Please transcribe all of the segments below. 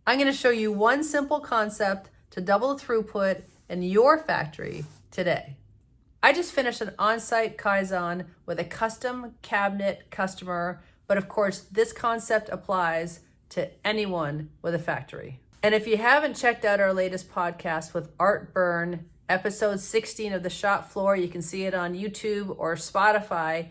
I'm going to show you one simple concept to double the throughput in your factory today. I just finished an on-site Kaizen with a custom cabinet customer, but of course this concept applies to anyone with a factory. And if you haven't checked out our latest podcast with Art Byrne, episode 16 of the shop floor, you can see it on YouTube or Spotify.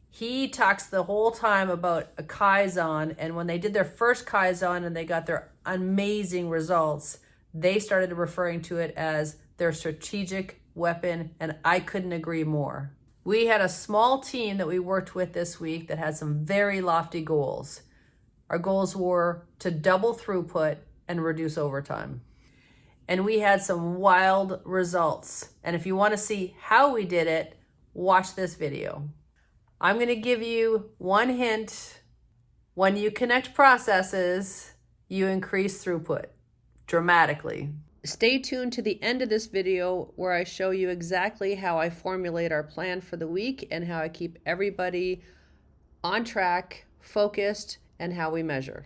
He talks the whole time about a Kaizen, and when they did their first Kaizen and they got their amazing results, they started referring to it as their strategic weapon, and I couldn't agree more. We had a small team that we worked with this week that had some very lofty goals. Our goals were to double throughput and reduce overtime. And we had some wild results. And if you want to see how we did it, watch this video. I'm going to give you one hint. When you connect processes, you increase throughput dramatically. Stay tuned to the end of this video where I show you exactly how I formulate our plan for the week and how I keep everybody on track, focused, and how we measure.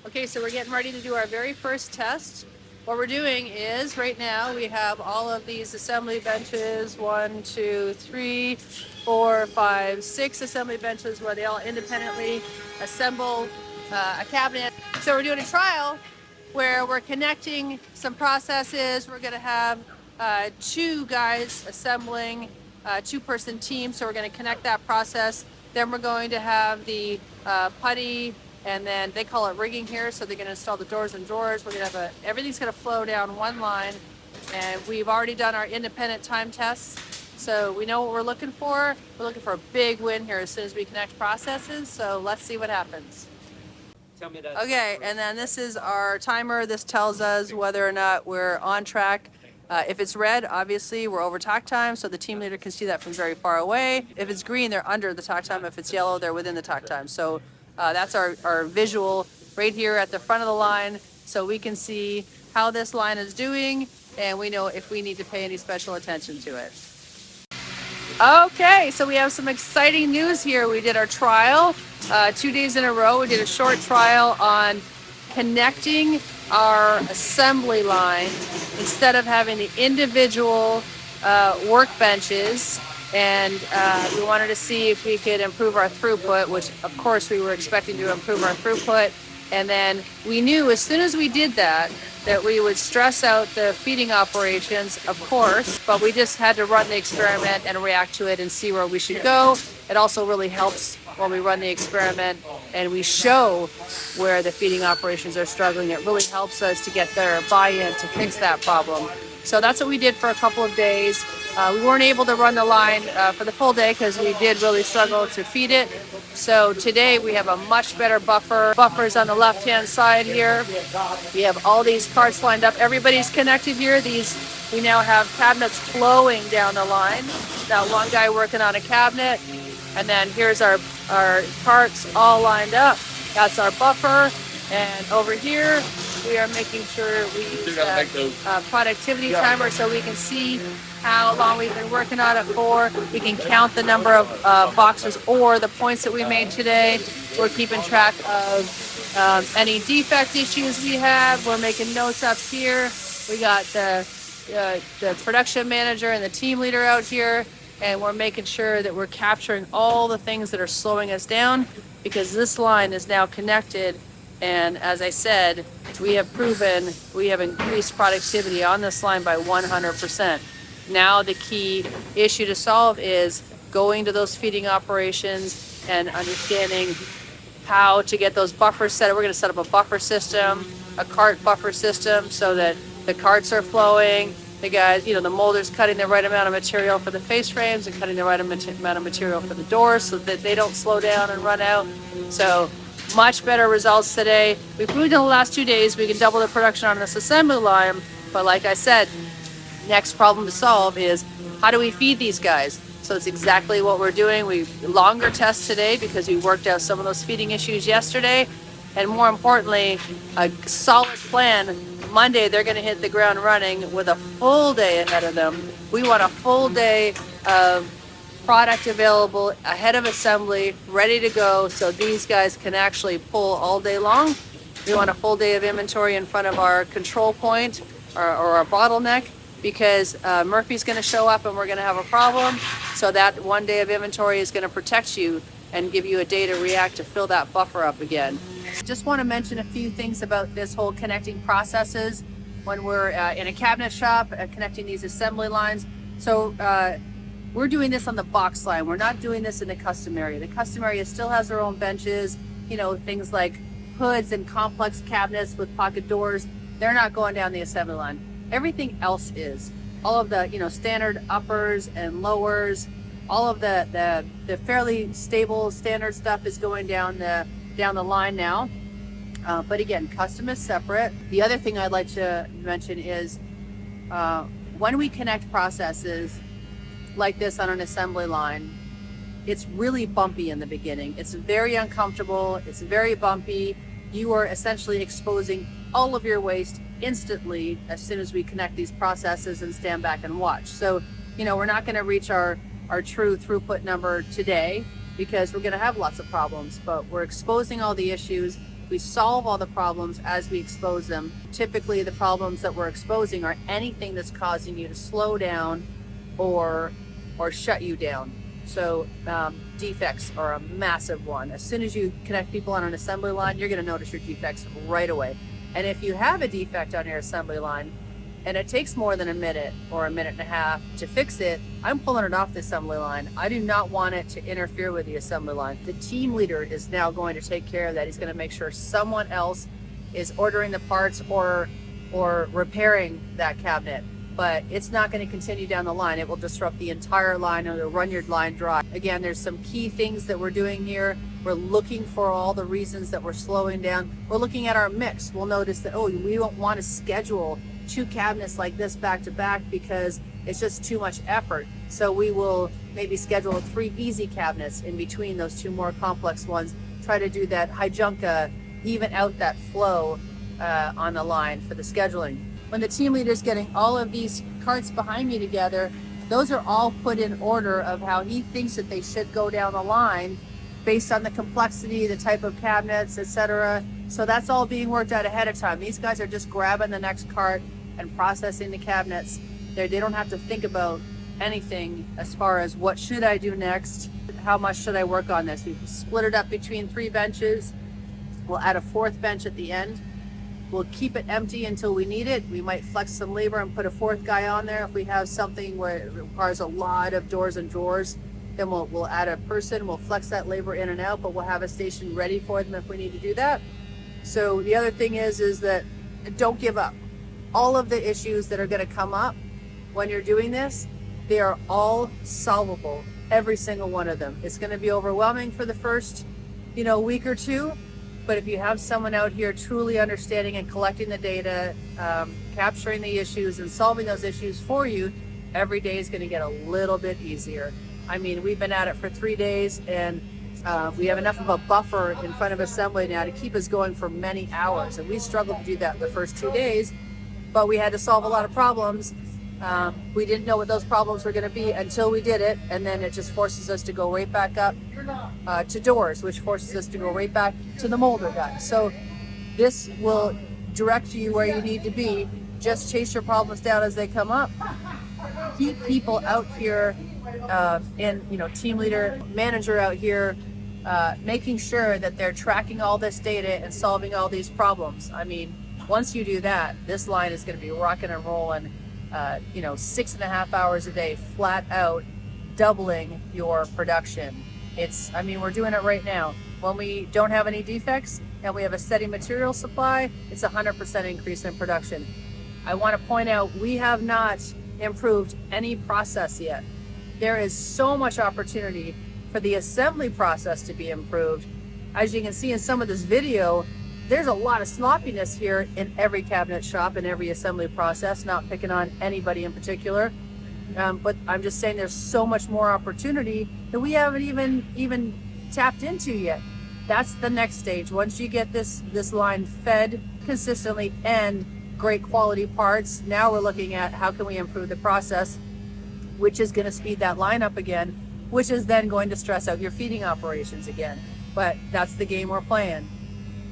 Okay, so we're getting ready to do our very first test. What we're doing is right now we have all of these assembly benches, 1, 2, 3, 4, 5, 6 assembly benches where they all independently assemble a cabinet. So we're doing a trial where we're connecting some processes. We're going to have 2 guys assembling a 2-person team. So we're going to connect that process. Then we're going to have the putty, and then they call it rigging here. So they're going to install the doors and drawers. We're going to have everything's going to flow down one line. And we've already done our independent time tests. So we know what we're looking for. We're looking for a big win here as soon as we connect processes. So let's see what happens. Okay, and then this is our timer. This tells us whether or not we're on track. If it's red, obviously we're over talk time, so the team leader can see that from very far away. If it's green, they're under the talk time. If it's yellow, they're within the talk time. So that's our visual right here at the front of the line, so we can see how this line is doing, and we know if we need to pay any special attention to it. Okay, so we have some exciting news here. We did our trial 2 days in a row. We did a short trial on connecting our assembly line instead of having the individual workbenches, and we wanted to see if we could improve our throughput, which of course we were expecting to improve our throughput. And then we knew as soon as we did that we would stress out the feeding operations, of course, but we just had to run the experiment and react to it and see where we should go. It also really helps when we run the experiment and we show where the feeding operations are struggling. It really helps us to get their buy-in to fix that problem. So that's what we did for a couple of days. We weren't able to run the line for the full day because we did really struggle to feed it. So today we have a much better buffer. Buffers on the left-hand side here. We have all these carts lined up. Everybody's connected here. We now have cabinets flowing down the line. Now one guy working on a cabinet, and then here's our carts all lined up. That's our buffer, and over here we are making sure we use that productivity timer so we can see how long we've been working on it for. We can count the number of boxes or the points that we made today. We're keeping track of any defect issues we have. We're making notes up here. We got the production manager and the team leader out here, and we're making sure that we're capturing all the things that are slowing us down, because this line is now connected. And as I said, we have proven we have increased productivity on this line by 100%. Now the key issue to solve is going to those feeding operations and understanding how to get those buffers set up. We're going to set up a buffer system, a cart buffer system, so that the carts are flowing. The guys, the molder's cutting the right amount of material for the face frames and cutting the right amount of material for the doors so that they don't slow down and run out. So much better results today. We proved in the last 2 days we can double the production on this assembly line, but like I said, next problem to solve is how do we feed these guys? So it's exactly what we're doing. We longer tests today because we worked out some of those feeding issues yesterday, and more importantly, a solid plan. Monday they're going to hit the ground running with a full day ahead of them. We want a full day of product available ahead of assembly, ready to go, so these guys can actually pull all day long We want a full day of inventory in front of our control point or our bottleneck, because Murphy's going to show up and we're going to have a problem. So that 1 day of inventory is going to protect you and give you a day to react to fill that buffer up again. Just want to mention a few things about this whole connecting processes when we're in a cabinet shop, connecting these assembly lines. So we're doing this on the box line. We're not doing this in the custom area. The custom area still has their own benches, you know, things like hoods and complex cabinets with pocket doors. They're not going down the assembly line. Everything else is. All of the, you know, standard uppers and lowers, all of the fairly stable standard stuff is going down the line now. But again, custom is separate. The other thing I'd like to mention is when we connect processes like this on an assembly line, it's really bumpy in the beginning. It's very uncomfortable. It's very bumpy. You are essentially exposing all of your waste instantly as soon as we connect these processes and stand back and watch. So, you know, we're not going to reach our true throughput number today because we're going to have lots of problems, but we're exposing all the issues. We solve all the problems as we expose them. Typically, the problems that we're exposing are anything that's causing you to slow down or shut you down. So defects are a massive one. As soon as you connect people on an assembly line, you're going to notice your defects right away. And if you have a defect on your assembly line and it takes more than a minute or a minute and a half to fix it, I'm pulling it off the assembly line. I do not want it to interfere with the assembly line. The team leader is now going to take care of that. He's going to make sure someone else is ordering the parts or repairing that cabinet. But it's not going to continue down the line. It will disrupt the entire line and it'll run your line dry. Again, there's some key things that we're doing here. We're looking for all the reasons that we're slowing down. We're looking at our mix. We'll notice that, oh, we don't want to schedule 2 cabinets like this back to back because it's just too much effort. So we will maybe schedule 3 easy cabinets in between those 2 more complex ones. Try to do that hijunka, even out that flow on the line for the scheduling. When the team leader is getting all of these carts behind me together, those are all put in order of how he thinks that they should go down the line based on the complexity, the type of cabinets, etc. So that's all being worked out ahead of time. These guys are just grabbing the next cart and processing the cabinets. They don't have to think about anything as far as what should I do next, how much should I work on this. We've split it up between 3 benches. We'll add a 4th bench at the end. We'll keep it empty until we need it. We might flex some labor and put a 4th guy on there. If we have something where it requires a lot of doors and drawers, then we'll add a person. We'll flex that labor in and out, but we'll have a station ready for them if we need to do that. So the other thing is that don't give up. All of the issues that are going to come up when you're doing this, they are all solvable. Every single one of them. It's going to be overwhelming for the first, week or 2. But if you have someone out here truly understanding and collecting the data, capturing the issues and solving those issues for you, every day is going to get a little bit easier. I mean, we've been at it for 3 days and we have enough of a buffer in front of assembly now to keep us going for many hours. And we struggled to do that the first 2 days, but we had to solve a lot of problems. We didn't know what those problems were going to be until we did it. And then it just forces us to go right back up to doors, which forces us to go right back to the molder guy. So this will direct you where you need to be. Just chase your problems down as they come up. Keep people out here and, team leader, manager out here, making sure that they're tracking all this data and solving all these problems. I mean, once you do that, this line is going to be rocking and rolling, 6.5 hours a day, flat out, doubling your production. We're doing it right now. When we don't have any defects and we have a steady material supply, it's 100% increase in production. I want to point out, we have not improved any process yet. There is so much opportunity for the assembly process to be improved. As you can see in some of this video, there's a lot of sloppiness here in every cabinet shop and every assembly process, not picking on anybody in particular. But I'm just saying there's so much more opportunity that we haven't even tapped into yet. That's the next stage. Once you get this line fed consistently and great quality parts, now we're looking at how can we improve the process, which is going to speed that line up again, which is then going to stress out your feeding operations again. But that's the game we're playing.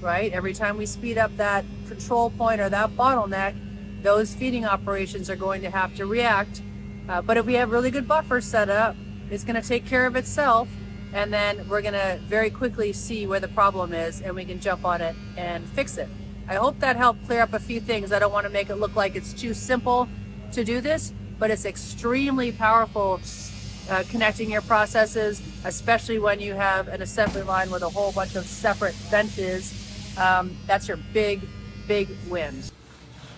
right? Every time we speed up that control point or that bottleneck, those feeding operations are going to have to react. But if we have really good buffers set up, it's going to take care of itself. And then we're going to very quickly see where the problem is and we can jump on it and fix it. I hope that helped clear up a few things. I don't want to make it look like it's too simple to do this, but it's extremely powerful connecting your processes, especially when you have an assembly line with a whole bunch of separate benches. That's your big win.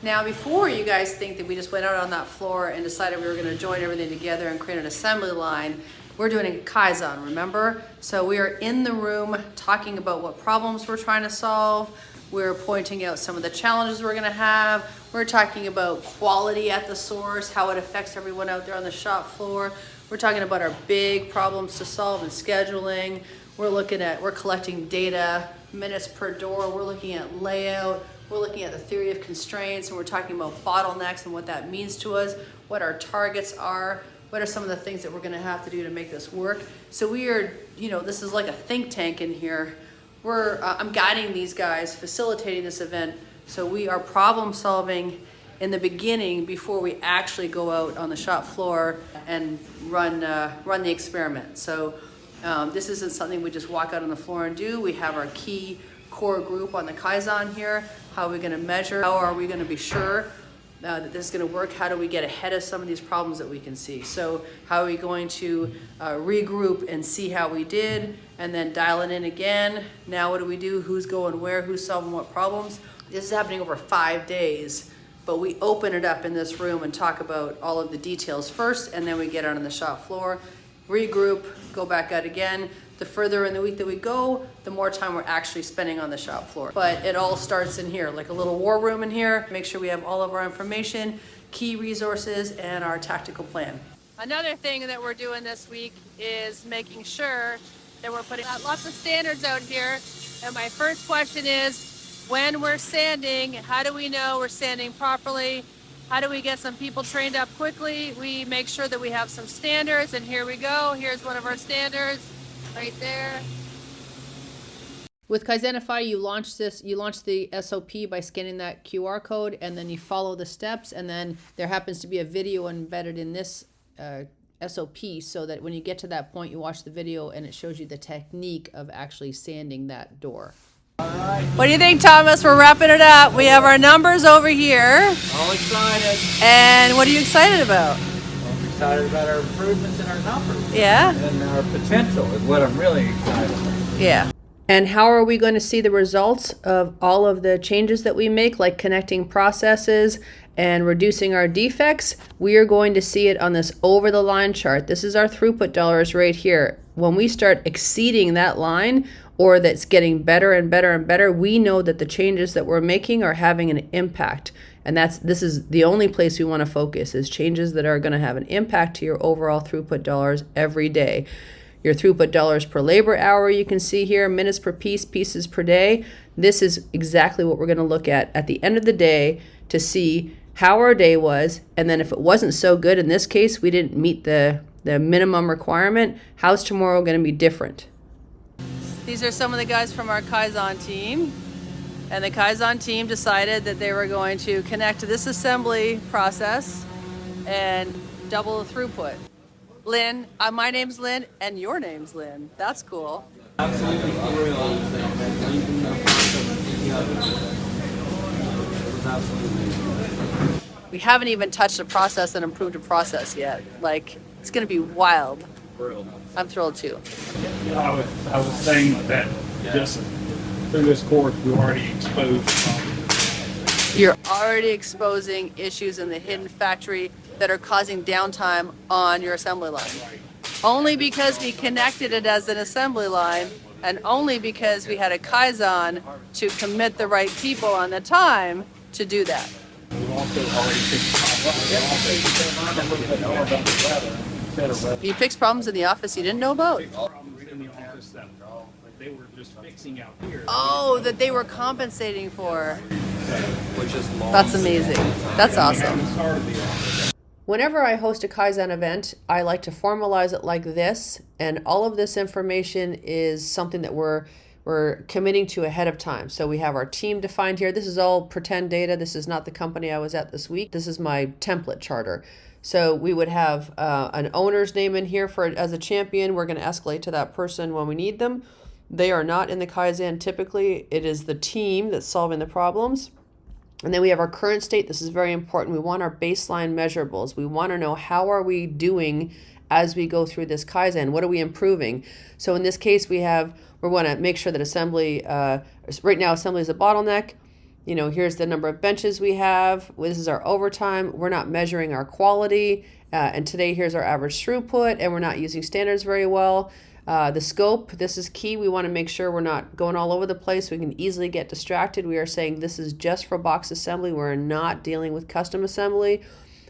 Now, before you guys think that we just went out on that floor and decided we were going to join everything together and create an assembly line, we're doing a Kaizen, remember? So we are in the room talking about what problems we're trying to solve. We're pointing out some of the challenges we're going to have. We're talking about quality at the source, how it affects everyone out there on the shop floor. We're talking about our big problems to solve and scheduling. We're collecting data, minutes per door. We're looking at layout. We're looking at the theory of constraints, and we're talking about bottlenecks and what that means to us, what our targets are, what are some of the things that we're going to have to do to make this work. So we are, this is like a think tank in here. I'm guiding these guys, facilitating this event. So we are problem solving in the beginning before we actually go out on the shop floor and run the experiment. So this isn't something we just walk out on the floor and do. We have our key core group on the Kaizen here. How are we going to measure? How are we going to be sure that this is going to work? How do we get ahead of some of these problems that we can see? So how are we going to regroup and see how we did, and then dial it in again? Now what do we do? Who's going where? Who's solving what problems? This is happening over 5 days, but we open it up in this room and talk about all of the details first, and then we get out on the shop floor, regroup, go back out again. The further in the week that we go, the more time we're actually spending on the shop floor. But it all starts in here, like a little war room in here. Make sure we have all of our information, key resources, and our tactical plan. Another thing that we're doing this week is making sure that we're putting lots of standards out here. And my first question is, when we're sanding, how do we know we're sanding properly? How do we get some people trained up quickly? We make sure that we have some standards, and here we go. Here's one of our standards. Right there. With Kaizenify, you launch the SOP by scanning that QR code, and then you follow the steps, and then there happens to be a video embedded in this SOP, so that when you get to that point, you watch the video and it shows you the technique of actually sanding that door. All right. What do you think, Thomas? We're wrapping it up. We have our numbers over here. All excited. And what are you excited about? Excited about our improvements in our numbers. Yeah. And our potential is what I'm really excited about. Yeah. And how are we going to see the results of all of the changes that we make, like connecting processes and reducing our defects? We are going to see it on this over the line chart. This is our throughput dollars right here. When we start exceeding that line, or that's getting better and better and better, we know that the changes that we're making are having an impact. And this is the only place we want to focus, is changes that are going to have an impact to your overall throughput dollars every day. Your throughput dollars per labor hour, you can see here, minutes per piece, pieces per day. This is exactly what we're going to look at the end of the day to see how our day was. And then if it wasn't so good, in this case, we didn't meet the minimum requirement, how's tomorrow going to be different? These are some of the guys from our Kaizen team. And the Kaizen team decided that they were going to connect to this assembly process and double the throughput. Lynn, my name's Lynn, and your name's Lynn. That's cool. Absolutely thrilled. We haven't even touched a process and improved a process yet. Like, it's going to be wild. Thrilled. I'm thrilled too. I was saying that just through this course, we already exposed. You're already exposing issues in the hidden factory that are causing downtime on your assembly line. Only because we connected it as an assembly line, and only because we had a Kaizen to commit the right people on the time to do that. We've also already fixed You fixed problems in the office you didn't know about? problems in the office that they were just fixing out here. Oh, that they were compensating for. Which is long. That's amazing. That's awesome. Started the office. Whenever I host a Kaizen event, I like to formalize it like this, and all of this information is something that we're we're committing to ahead of time. So we have our team defined here. This is all pretend data. This is not the company I was at this week. This is my template charter. So we would have an owner's name in here for as a champion. We're going to escalate to that person when we need them. They are not in the Kaizen typically. It is the team that's solving the problems. And then we have our current state. This is very important. We want our baseline measurables. We want to know how are we doing as we go through this Kaizen. What are we improving? So in this case, we want to make sure that assembly, right now assembly is a bottleneck. You know, here's the number of benches we have. This is our overtime. We're not measuring our quality. And today, here's our average throughput, and we're not using standards very well. The scope, this is key. We want to make sure we're not going all over the place. We can easily get distracted. We are saying this is just for box assembly. We're not dealing with custom assembly.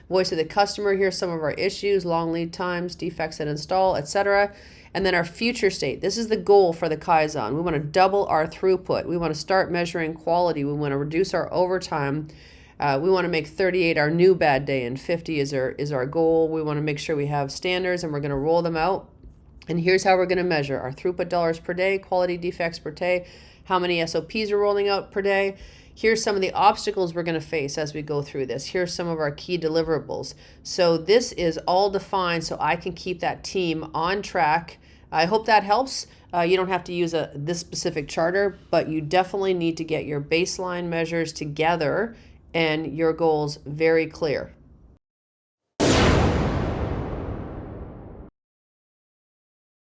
Voice of the customer, here's some of our issues, long lead times, defects at install, etc. And then our future state. This is the goal for the Kaizen. We want to double our throughput. We want to start measuring quality. We want to reduce our overtime. We want to make 38 our new bad day, and 50 is our goal. We want to make sure we have standards, and we're going to roll them out. And here's how we're going to measure our throughput dollars per day, quality defects per day, how many SOPs we're rolling out per day. Here's some of the obstacles we're going to face as we go through this. Here's some of our key deliverables. So this is all defined so I can keep that team on track. I hope that helps. You don't have to use this specific charter, but you definitely need to get your baseline measures together and your goals very clear.